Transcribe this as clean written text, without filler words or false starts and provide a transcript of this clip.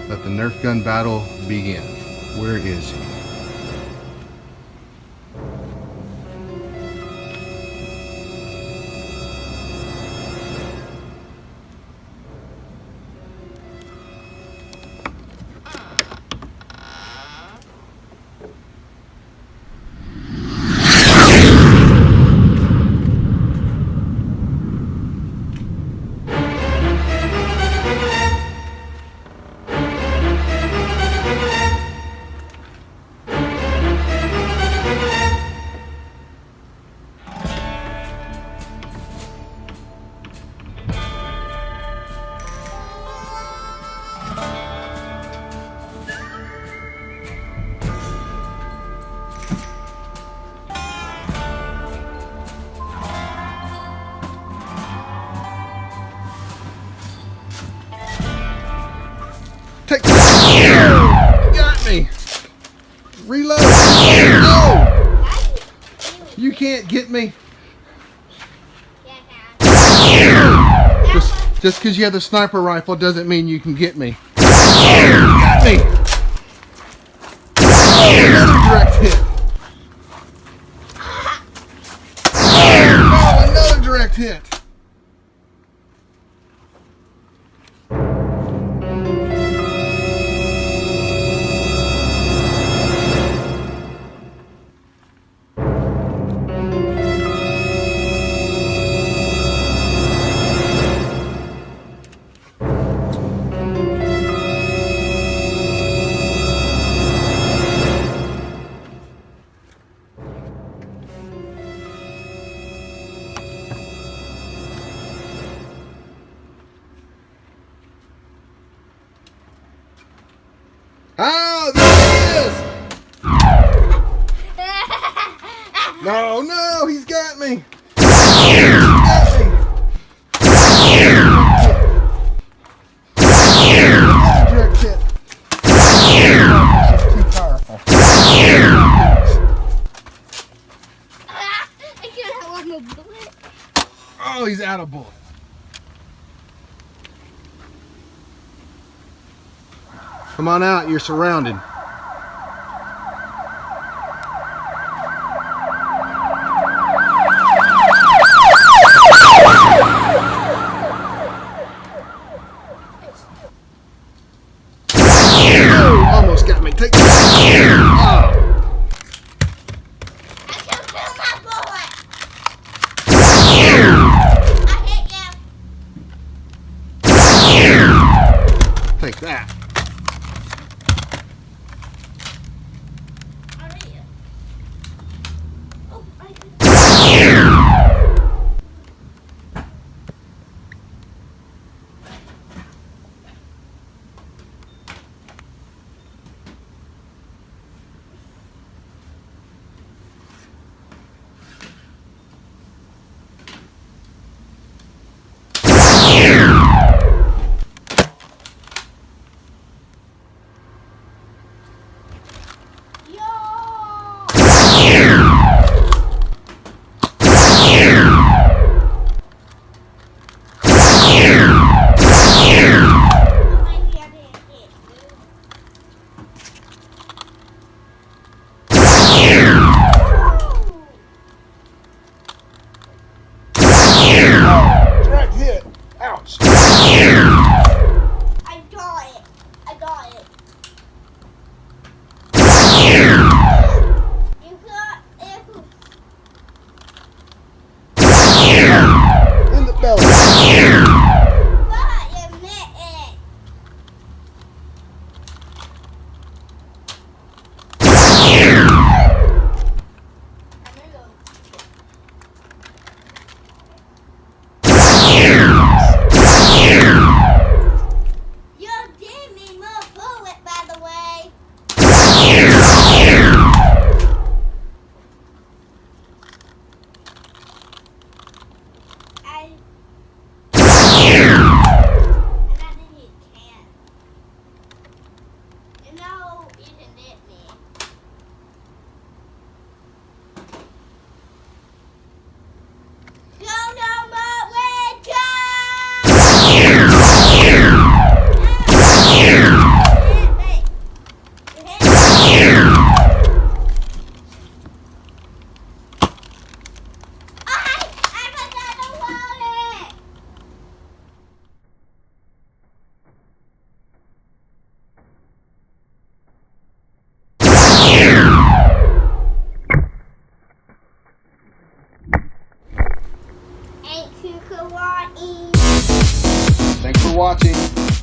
Let the Nerf Gun Battle begin. Where is he? Take you got me. Reload. Oh! You can't get me. Just because you have the sniper rifle doesn't mean you can get me. Got me. Another direct hit. Oh, no, another direct hit. Oh, there he is! No, no, he's got me! He's got me! Another direct hit. She's too powerful. I can't have one more bullet. Oh, he's out of bullet. Come on out, you're surrounded. Oh, almost got me. Take that. Oh. I can feel my bullet. I hit you. Take that. Kawaii. Thanks for watching.